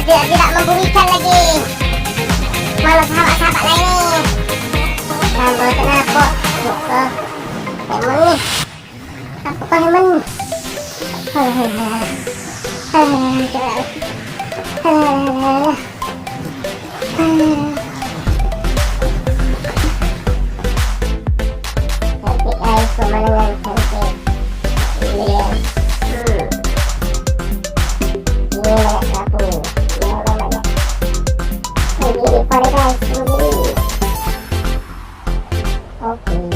tidak memberikan lagi. Mana sahabat-sahabat lain ni? Tambah kenapa? Hemon ni. Apa Hemon ni? Cantik guys, pemandangan cantik. Ini banyak sapu. Ya Allah banyak. Lagi depan guys, sendiri. Okey.